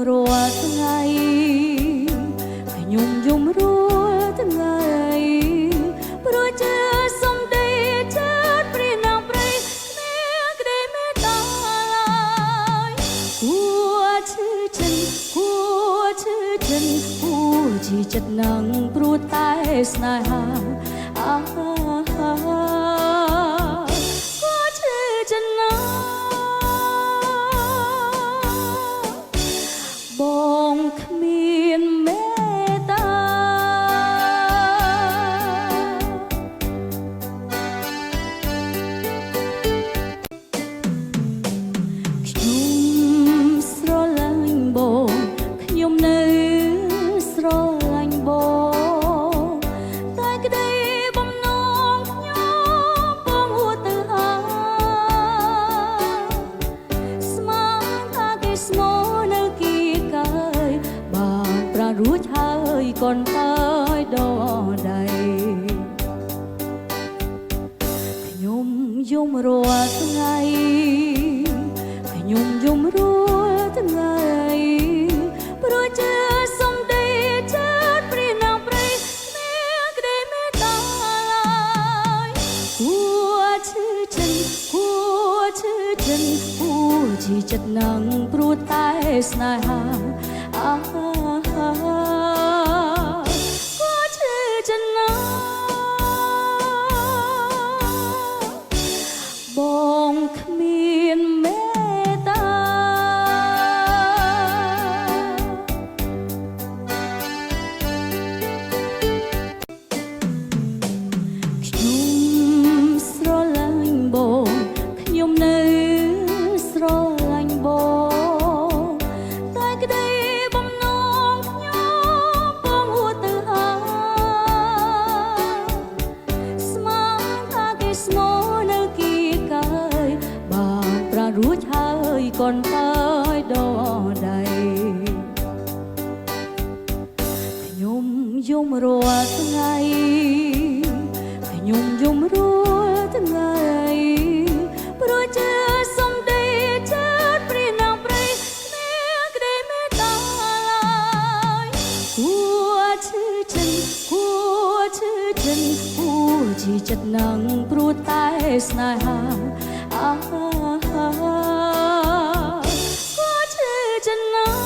រាល់ថ្ងៃខ្ញុំយំរាល់ថ្ងៃព្រោះជាសំដីចិត្តព្រះនាងព្រៃគ្មានក្តីមេត្តាឡើយគួរឈឺចិត្តគួរឈឺចិត្តគួរជាចិត្តនឹងព្រោះតែស្នេហាបងគ្មានមេត្តាខ្ញុំស្រឡាញ់បងខ្ញុំនៅស្រឡាញ់បងតែក្តីបំណងខ្ញុំបងហួចទៅហើយស្មានថាគេស្មោនៅរួចហើយកូនហើយដល់ដៃខ្ញុំយំរាល់ថ្ងៃខ្ញុំយំរាល់ថ្ងៃព្រោះជាសំដីចិត្តព្រះនាងព្រៃគ្មានក្តីមេត្តាឡើយគួរឈឺចិត្តគួរឈឺចិត្តគួរជាចិត្តនឹងព្រោះតែស្នេហាបងគ្មានមេត្តាខ្ញុំស្រឡាញ់បងខ្ញុំនៅស្រឡាញ់បងតែក្តីបំណងខ្ញុំបងហួចទៅហើយស្មានថាគេស្មោរួចហើយកូនហើយដល់ដៃខ្ញុំយំរាល់ថ្ងៃខ្ញុំយំរាល់ថ្ងៃព្រោះជាសំដីចិត្តព្រះនាងព្រៃគ្មានក្តីមេត្តាឡើយគួរឈឺចិត្តគួរឈឺចិត្តគួរជាចិត្តនឹងព្រោះតែស្នេហាគួរឈឺចិត្តណា